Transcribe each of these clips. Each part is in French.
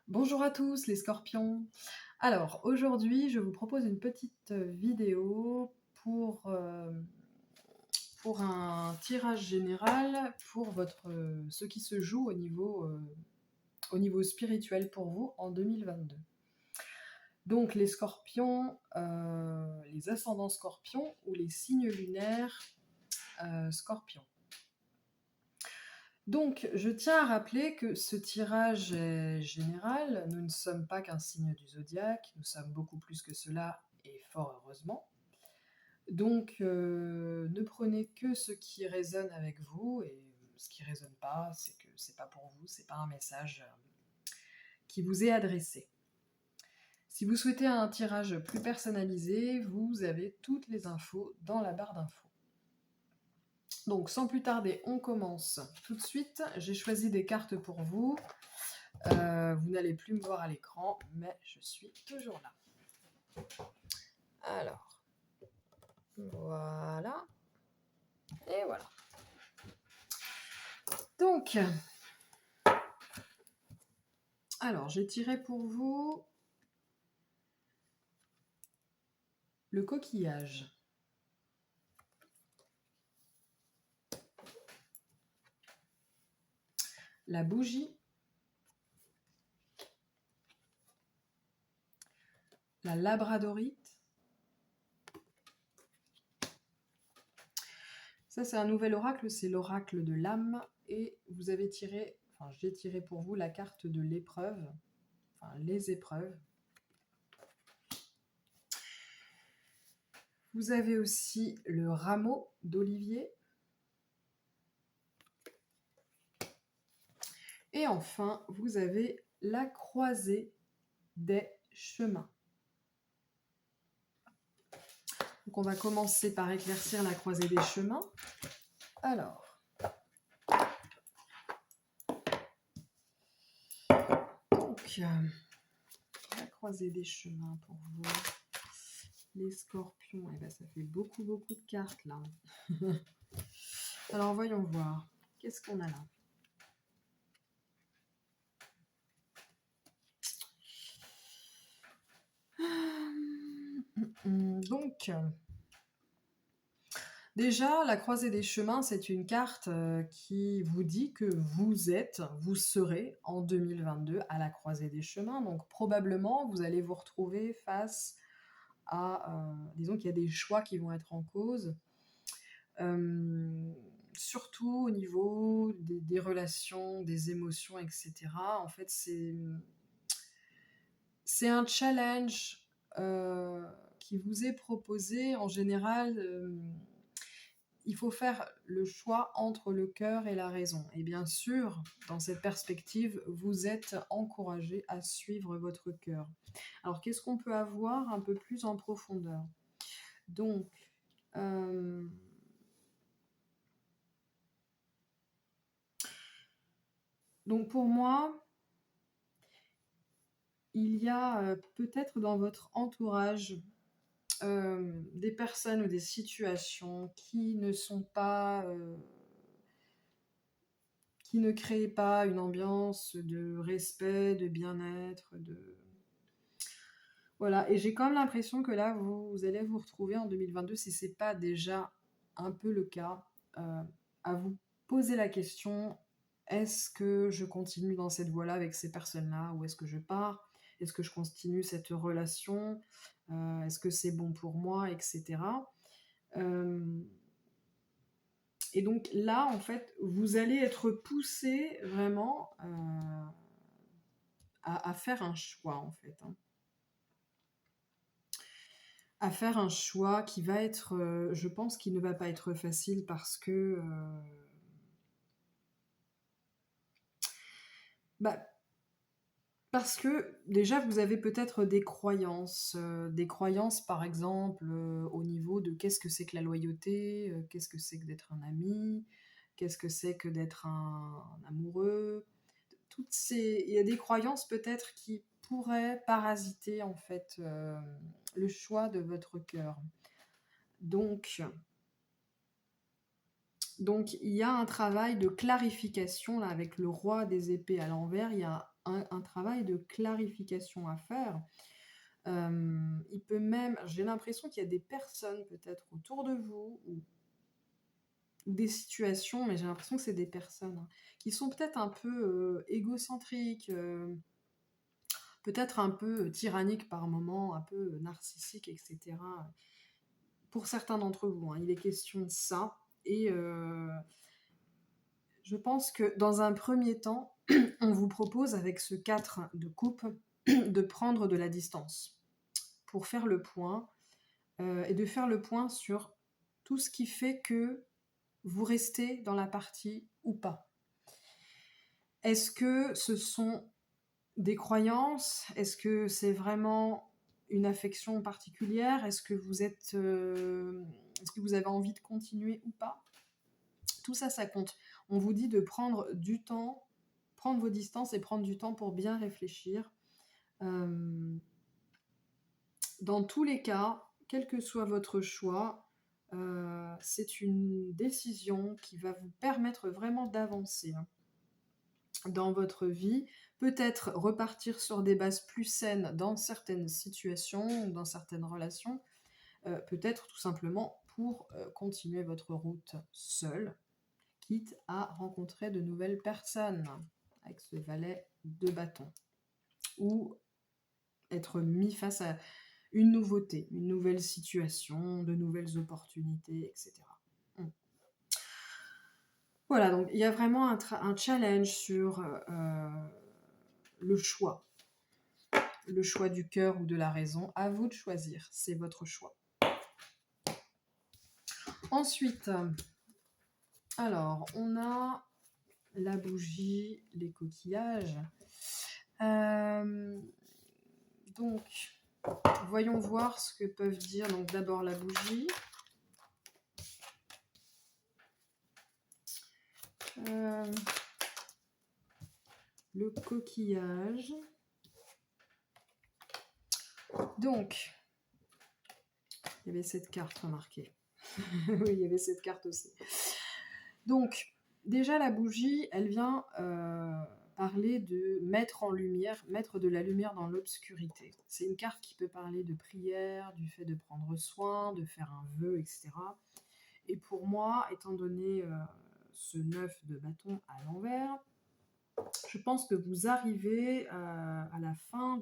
Bonjour à tous les scorpions. Alors aujourd'hui, je vous propose une petite vidéo pour un tirage général pour ce qui se joue au niveau spirituel pour vous en 2022. Donc les scorpions, les ascendants scorpions ou les signes lunaires scorpions. Donc, je tiens à rappeler que ce tirage est général. Nous ne sommes pas qu'un signe du zodiaque, nous sommes beaucoup plus que cela, et fort heureusement. Donc, ne prenez que ce qui résonne avec vous, et ce qui ne résonne pas, c'est que c'est pas pour vous, c'est pas un message qui vous est adressé. Si vous souhaitez un tirage plus personnalisé, vous avez toutes les infos dans la barre d'infos. Donc sans plus tarder, on commence tout de suite. J'ai choisi des cartes pour vous. Vous n'allez plus me voir à l'écran, mais je suis toujours là. Alors, voilà. Et voilà. Donc, alors j'ai tiré pour vous le coquillage. La bougie. La labradorite. Ça, c'est un nouvel oracle, c'est l'oracle de l'âme. Et vous avez tiré, enfin, j'ai tiré pour vous la carte de l'épreuve, enfin, les épreuves. Vous avez aussi le rameau d'olivier. Et enfin, vous avez la croisée des chemins. Donc on va commencer par éclaircir la croisée des chemins. Alors, donc, la croisée des chemins pour vous, les scorpions, et ben ça fait beaucoup de cartes là. Alors voyons voir, qu'est-ce qu'on a là? Donc, déjà, la croisée des chemins, c'est une carte qui vous dit que vous serez en 2022 à la croisée des chemins. Donc probablement, vous allez vous retrouver face à, disons qu'il y a des choix qui vont être en cause, surtout au niveau des relations, des émotions, etc. En fait, c'est un challenge qui vous est proposé. En général, il faut faire le choix entre le cœur et la raison. Et bien sûr, dans cette perspective, vous êtes encouragé à suivre votre cœur. Alors, qu'est-ce qu'on peut avoir un peu plus en profondeur? Donc, pour moi, il y a peut-être dans votre entourage des personnes ou des situations qui ne sont pas... qui ne créent pas une ambiance de respect, de bien-être, de... Voilà, et j'ai quand même l'impression que là, vous allez vous retrouver en 2022, si ce n'est pas déjà un peu le cas, à vous poser la question, est-ce que je continue dans cette voie-là avec ces personnes-là, ou est-ce que je pars? Est-ce que je continue cette relation? Est-ce que c'est bon pour moi, etc. Et donc là, en fait, vous allez être poussé vraiment à faire un choix, en fait. À faire un choix qui va être, je pense, qui ne va pas être facile bah, parce que déjà, vous avez peut-être des croyances par exemple, au niveau de qu'est-ce que c'est que la loyauté, qu'est-ce que c'est que d'être un ami, qu'est-ce que c'est que d'être un amoureux. Il y a des croyances peut-être qui pourraient parasiter en fait le choix de votre cœur. Donc, Donc, il y a un travail de clarification, là, avec le roi des épées à l'envers, il y a un travail de clarification à faire. Il peut même j'ai l'impression qu'il y a des personnes peut-être autour de vous ou des situations, mais j'ai l'impression que c'est des personnes, hein, qui sont peut-être un peu, égocentriques, peut-être un peu, tyranniques par moments, un peu, narcissiques et cetera. Pour certains d'entre vous, hein, il est question de ça et je pense que dans un premier temps, on vous propose avec ce 4 de coupe de prendre de la distance pour faire le point, et de faire le point sur tout ce qui fait que vous restez dans la partie ou pas. Est-ce que ce sont des croyances? Est-ce que c'est vraiment une affection particulière? Est-ce que est-ce que vous avez envie de continuer ou pas? Tout ça, ça compte. On vous dit de prendre du temps, prendre vos distances et prendre du temps pour bien réfléchir. Dans tous les cas, quel que soit votre choix, c'est une décision qui va vous permettre vraiment d'avancer, hein, dans votre vie. Peut-être repartir sur des bases plus saines dans certaines situations, dans certaines relations. Peut-être tout simplement pour continuer votre route seul, quitte à rencontrer de nouvelles personnes avec ce valet de bâton. Ou être mis face à une nouveauté, une nouvelle situation, de nouvelles opportunités, etc. Voilà, donc il y a vraiment un challenge sur le choix du cœur ou de la raison. À vous de choisir, c'est votre choix. Ensuite, alors, on a la bougie, les coquillages. Donc, voyons voir ce que peuvent dire. Donc, d'abord la bougie. Le coquillage. Donc, il y avait cette carte remarquée. Oui, il y avait cette carte aussi. Donc, déjà la bougie, elle vient parler de mettre en lumière, mettre de la lumière dans l'obscurité. C'est une carte qui peut parler de prière, du fait de prendre soin, de faire un vœu, etc. Et pour moi, étant donné ce 9 de bâton à l'envers, je pense que vous arrivez à la fin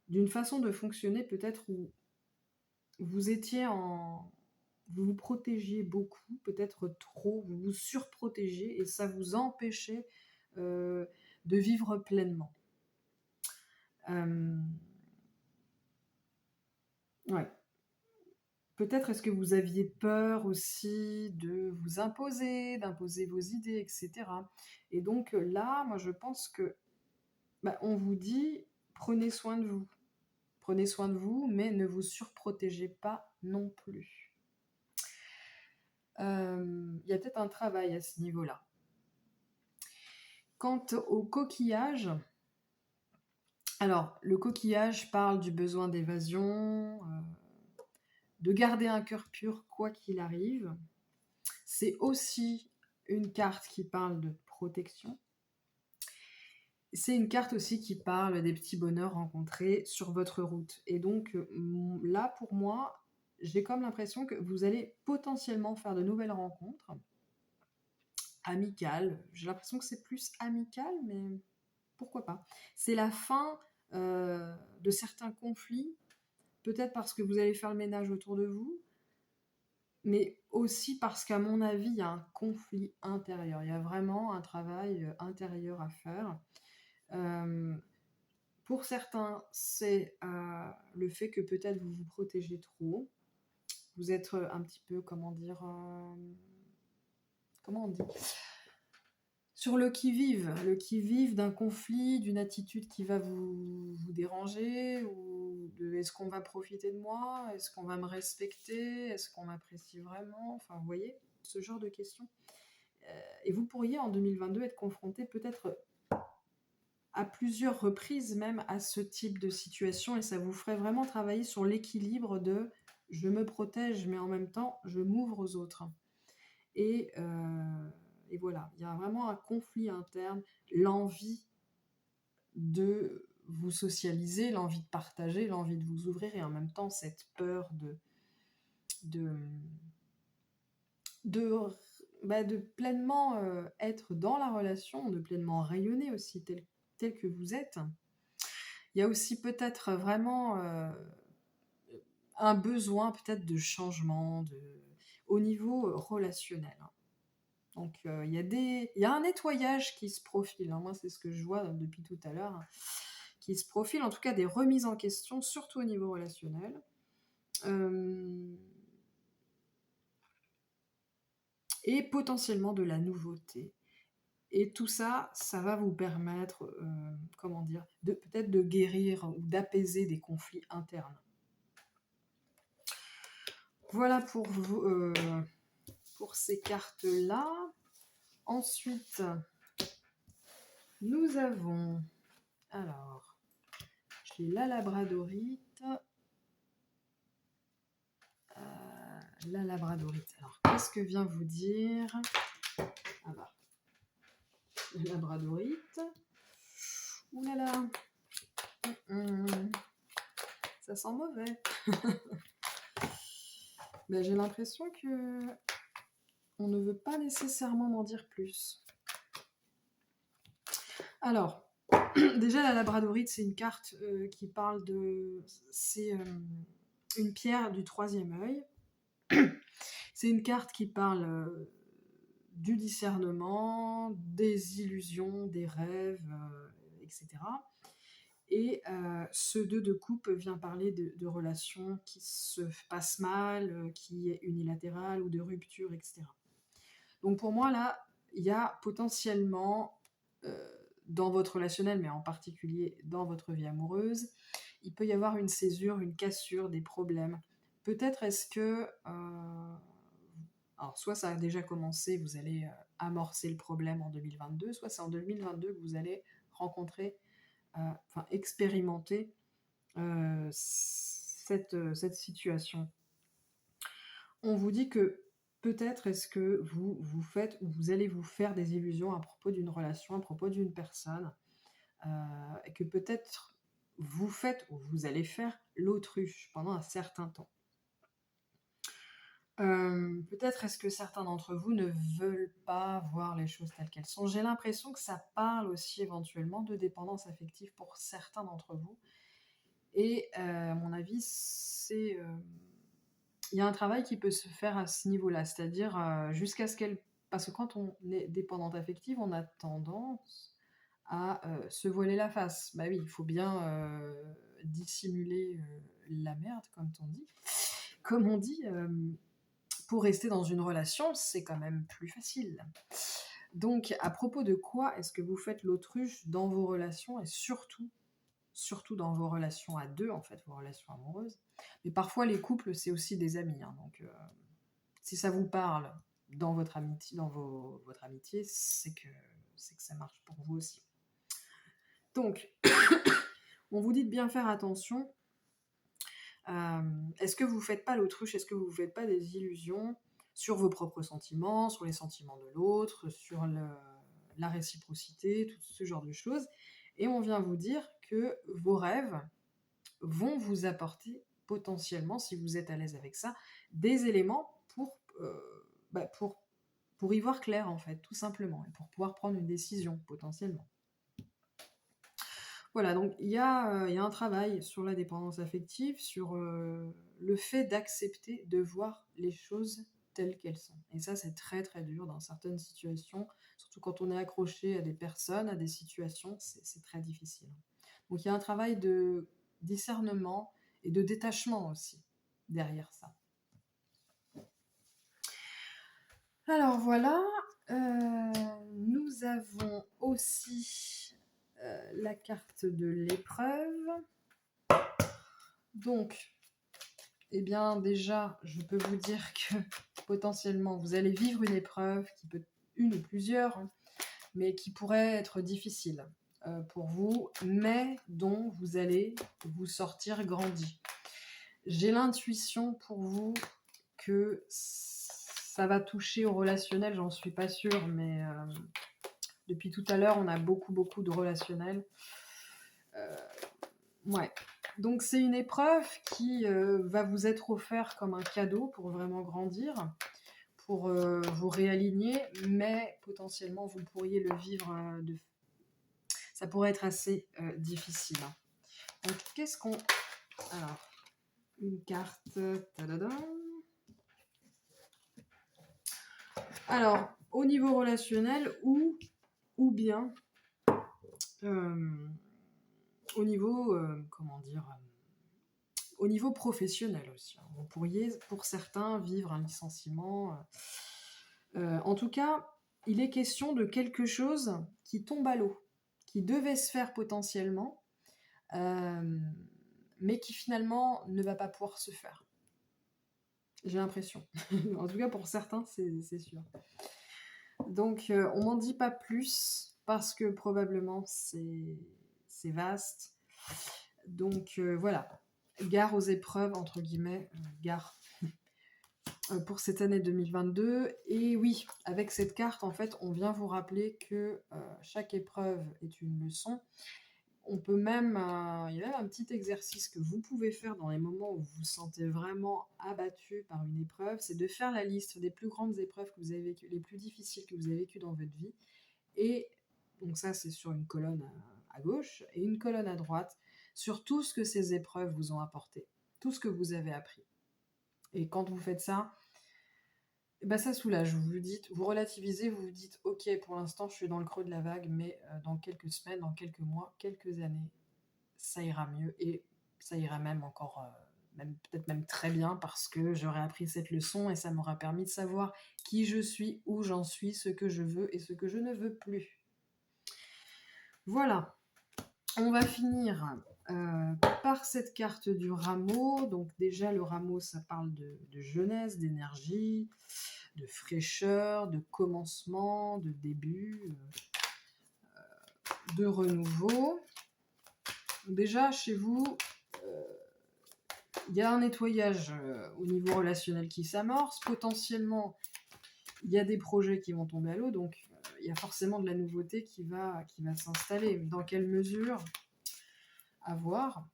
d'une façon de fonctionner peut-être où vous étiez vous vous protégiez beaucoup, peut-être trop, vous vous surprotégez et ça vous empêchait de vivre pleinement. Ouais. Peut-être est-ce que vous aviez peur aussi de vous imposer, d'imposer vos idées, etc. Et donc là, moi je pense que on vous dit prenez soin de vous. Prenez soin de vous, mais ne vous surprotégez pas non plus. Il y a peut-être un travail à ce niveau-là. Quant au coquillage, alors le coquillage parle du besoin d'évasion, de garder un cœur pur quoi qu'il arrive. C'est aussi une carte qui parle de protection. C'est une carte aussi qui parle des petits bonheurs rencontrés sur votre route. Et donc là, pour moi, j'ai comme l'impression que vous allez potentiellement faire de nouvelles rencontres amicales. J'ai l'impression que c'est plus amical, mais pourquoi pas. C'est la fin de certains conflits, peut-être parce que vous allez faire le ménage autour de vous, mais aussi parce qu'à mon avis, il y a un conflit intérieur. Il y a vraiment un travail intérieur à faire. Pour certains, c'est le fait que peut-être vous vous protégez trop. Vous êtes un petit peu, comment dire, comment on dit, sur le qui-vive d'un conflit, d'une attitude qui va vous déranger, ou de est-ce qu'on va profiter de moi, est-ce qu'on va me respecter, est-ce qu'on m'apprécie vraiment, enfin vous voyez, ce genre de questions. Et vous pourriez en 2022 être confronté peut-être à plusieurs reprises même à ce type de situation, et ça vous ferait vraiment travailler sur l'équilibre de je me protège mais en même temps je m'ouvre aux autres. Et voilà, il y a vraiment un conflit interne, l'envie de vous socialiser, l'envie de partager, l'envie de vous ouvrir, et en même temps cette peur de, de, de pleinement être dans la relation, de pleinement rayonner aussi tel que vous êtes. Il y a aussi peut-être vraiment un besoin peut-être de changement au niveau relationnel. Donc il y a un nettoyage qui se profile, hein. Moi c'est ce que je vois depuis tout à l'heure, hein, qui se profile, en tout cas des remises en question, surtout au niveau relationnel. Et potentiellement de la nouveauté. Et tout ça, ça va vous permettre, comment dire, peut-être de guérir ou d'apaiser des conflits internes. Voilà pour vous, pour ces cartes-là. Ensuite, nous avons, alors, j'ai la labradorite. La labradorite. Alors, qu'est-ce que vient vous dire? Ah bah, la labradorite. Ouh là là. Ça sent mauvais. Ben, j'ai l'impression que on ne veut pas nécessairement m'en dire plus. Alors, déjà la labradorite, c'est une carte qui parle de... C'est une pierre du troisième œil. C'est une carte qui parle du discernement, des illusions, des rêves, etc. Et ce 2 de coupe vient parler de relations qui se passent mal, qui est unilatérale ou de rupture, etc. Donc pour moi, là, il y a potentiellement, dans votre relationnel, mais en particulier dans votre vie amoureuse, il peut y avoir une césure, une cassure, des problèmes. Peut-être est-ce que... alors, soit ça a déjà commencé, vous allez amorcer le problème en 2022, soit c'est en 2022 que vous allez rencontrer, expérimenter cette situation. On vous dit que peut-être est-ce que vous faites ou vous allez vous faire des illusions à propos d'une relation, à propos d'une personne, et que peut-être vous faites ou vous allez faire l'autruche pendant un certain temps. Peut-être est-ce que certains d'entre vous ne veulent pas voir les choses telles qu'elles sont. J'ai l'impression que ça parle aussi éventuellement de dépendance affective pour certains d'entre vous. Et à mon avis, c'est... il y a un travail qui peut se faire à ce niveau-là, c'est-à-dire jusqu'à ce qu'elle... Parce que quand on est dépendante affective, on a tendance à se voiler la face. Bah oui, il faut bien dissimuler la merde, comme on dit, pour rester dans une relation, c'est quand même plus facile. Donc, à propos de quoi est-ce que vous faites l'autruche dans vos relations, et surtout dans vos relations à deux, en fait, vos relations amoureuses. Mais parfois, les couples, c'est aussi des amis. Hein, donc, si ça vous parle dans votre amitié, votre amitié, c'est que ça marche pour vous aussi. Donc, on vous dit de bien faire attention. Est-ce que vous ne faites pas l'autruche? Est-ce que vous ne faites pas des illusions sur vos propres sentiments, sur les sentiments de l'autre, sur la réciprocité, tout ce genre de choses? Et on vient vous dire que vos rêves vont vous apporter potentiellement, si vous êtes à l'aise avec ça, des éléments pour y voir clair, en fait, tout simplement, et pour pouvoir prendre une décision, potentiellement. Voilà, donc il y a un travail sur la dépendance affective, sur le fait d'accepter de voir les choses telles qu'elles sont. Et ça, c'est très très dur dans certaines situations, surtout quand on est accroché à des personnes, à des situations, c'est très difficile. Donc il y a un travail de discernement et de détachement aussi derrière ça. Alors voilà, nous avons aussi la carte de l'épreuve. Donc, eh bien déjà, je peux vous dire que potentiellement, vous allez vivre une épreuve, une ou plusieurs, hein, mais qui pourrait être difficile pour vous, mais dont vous allez vous sortir grandi. J'ai l'intuition pour vous que ça va toucher au relationnel, j'en suis pas sûre, mais depuis tout à l'heure, on a beaucoup, beaucoup de relationnel. Ouais. Donc c'est une épreuve qui va vous être offerte comme un cadeau pour vraiment grandir, pour vous réaligner, mais potentiellement vous pourriez le vivre ça pourrait être assez difficile. Donc qu'est-ce qu'on... Alors, une carte. Tadadam. Alors, au niveau relationnel ou bien au niveau, comment dire, au niveau professionnel aussi. Vous pourriez, pour certains, vivre un licenciement. En tout cas, il est question de quelque chose qui tombe à l'eau, qui devait se faire potentiellement, mais qui finalement ne va pas pouvoir se faire. J'ai l'impression. En tout cas, pour certains, c'est sûr. Donc, on m'en dit pas plus, parce que probablement c'est vaste. Donc, voilà. Gare aux épreuves, entre guillemets, gare pour cette année 2022. Et oui, avec cette carte, en fait, on vient vous rappeler que chaque épreuve est une leçon. On peut même, il y a même un petit exercice que vous pouvez faire dans les moments où vous vous sentez vraiment abattu par une épreuve, c'est de faire la liste des plus grandes épreuves que vous avez vécues, les plus difficiles que vous avez vécues dans votre vie. Et donc ça, c'est sur une colonne à gauche et une colonne à droite, sur tout ce que ces épreuves vous ont apporté, tout ce que vous avez appris. Et quand vous faites ça, bah ça soulage, vous vous dites, vous relativisez, vous vous dites, ok, pour l'instant je suis dans le creux de la vague, mais dans quelques semaines, dans quelques mois, quelques années, ça ira mieux et ça ira même encore, peut-être même très bien parce que j'aurai appris cette leçon et ça m'aura permis de savoir qui je suis, où j'en suis, ce que je veux et ce que je ne veux plus. Voilà, on va finir par cette carte du rameau. Donc déjà le rameau, ça parle de jeunesse, d'énergie, de fraîcheur, de commencement, de début, de renouveau. Déjà chez vous, il y a un nettoyage au niveau relationnel qui s'amorce. Potentiellement, il y a des projets qui vont tomber à l'eau, donc il y a forcément de la nouveauté qui va s'installer. Dans quelle mesure? À voir.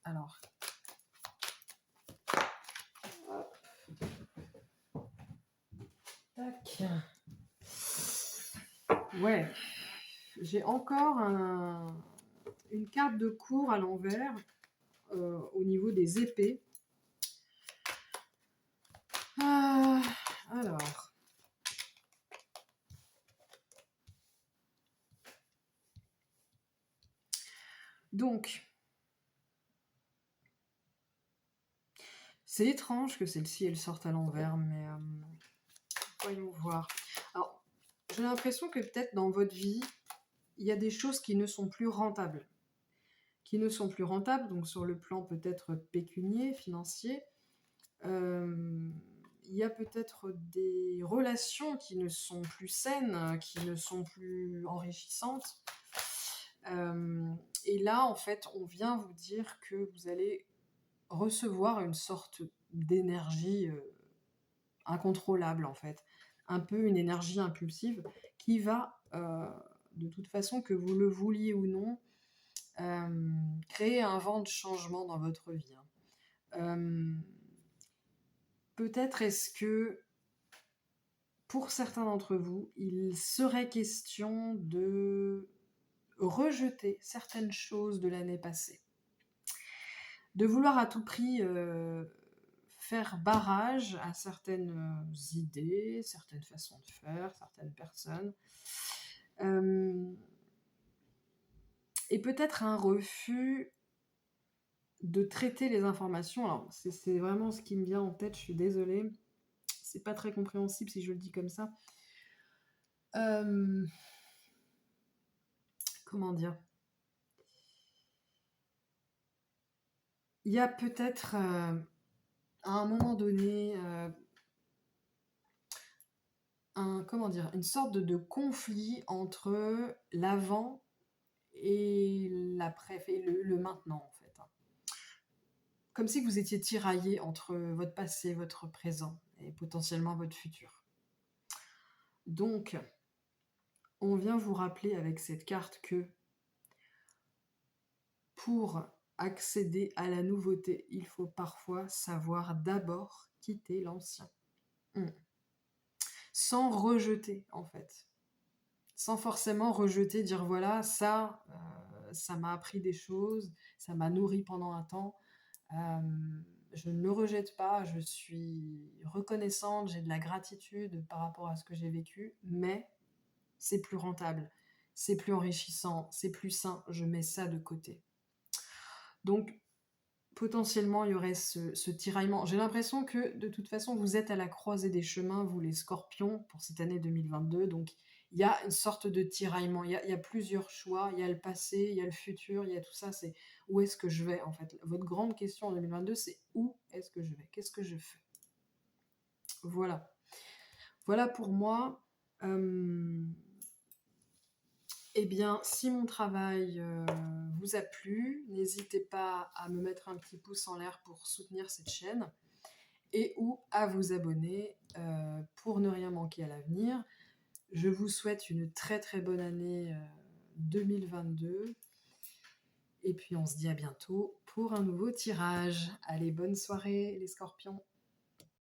Alors, tac. Ouais. J'ai encore une carte de cour à l'envers au niveau des épées. Alors. Donc, c'est étrange que celle-ci, elle sorte à l'envers, mais voyons voir. Alors, j'ai l'impression que peut-être dans votre vie, il y a des choses qui ne sont plus rentables. Donc sur le plan peut-être pécunier, financier. Il y a peut-être des relations qui ne sont plus saines, qui ne sont plus enrichissantes. Et là, en fait, on vient vous dire que vous allez recevoir une sorte d'énergie incontrôlable, en fait. Un peu une énergie impulsive qui va, de toute façon, que vous le vouliez ou non, créer un vent de changement dans votre vie. Peut-être est-ce que, pour certains d'entre vous, il serait question de rejeter certaines choses de l'année passée. De vouloir à tout prix faire barrage à certaines idées, certaines façons de faire, certaines personnes. Et peut-être un refus de traiter les informations. Alors, c'est vraiment ce qui me vient en tête, je suis désolée. C'est pas très compréhensible si je le dis comme ça. Comment dire? Il y a peut-être à un moment donné une sorte de conflit entre l'avant et l'après, et le maintenant en fait. comme si vous étiez tiraillé entre votre passé, votre présent et potentiellement votre futur. Donc, on vient vous rappeler avec cette carte que pour accéder à la nouveauté, il faut parfois savoir d'abord quitter l'ancien. Mmh. Sans rejeter, en fait. Sans forcément rejeter, dire voilà, ça m'a appris des choses, ça m'a nourri pendant un temps. Je ne le rejette pas, je suis reconnaissante, j'ai de la gratitude par rapport à ce que j'ai vécu, mais c'est plus rentable, c'est plus enrichissant, c'est plus sain, je mets ça de côté. Donc, potentiellement, il y aurait ce tiraillement. J'ai l'impression que, de toute façon, vous êtes à la croisée des chemins, vous les scorpions, pour cette année 2022. Donc, il y a une sorte de tiraillement. Il y a plusieurs choix. Il y a le passé, il y a le futur, il y a tout ça. C'est où est-ce que je vais, en fait. Votre grande question en 2022, c'est où est-ce que je vais? Qu'est-ce que je fais? Voilà. Voilà pour moi. Eh bien, si mon travail vous a plu, n'hésitez pas à me mettre un petit pouce en l'air pour soutenir cette chaîne et ou à vous abonner pour ne rien manquer à l'avenir. Je vous souhaite une très très bonne année 2022 et puis on se dit à bientôt pour un nouveau tirage. Allez, bonne soirée les scorpions!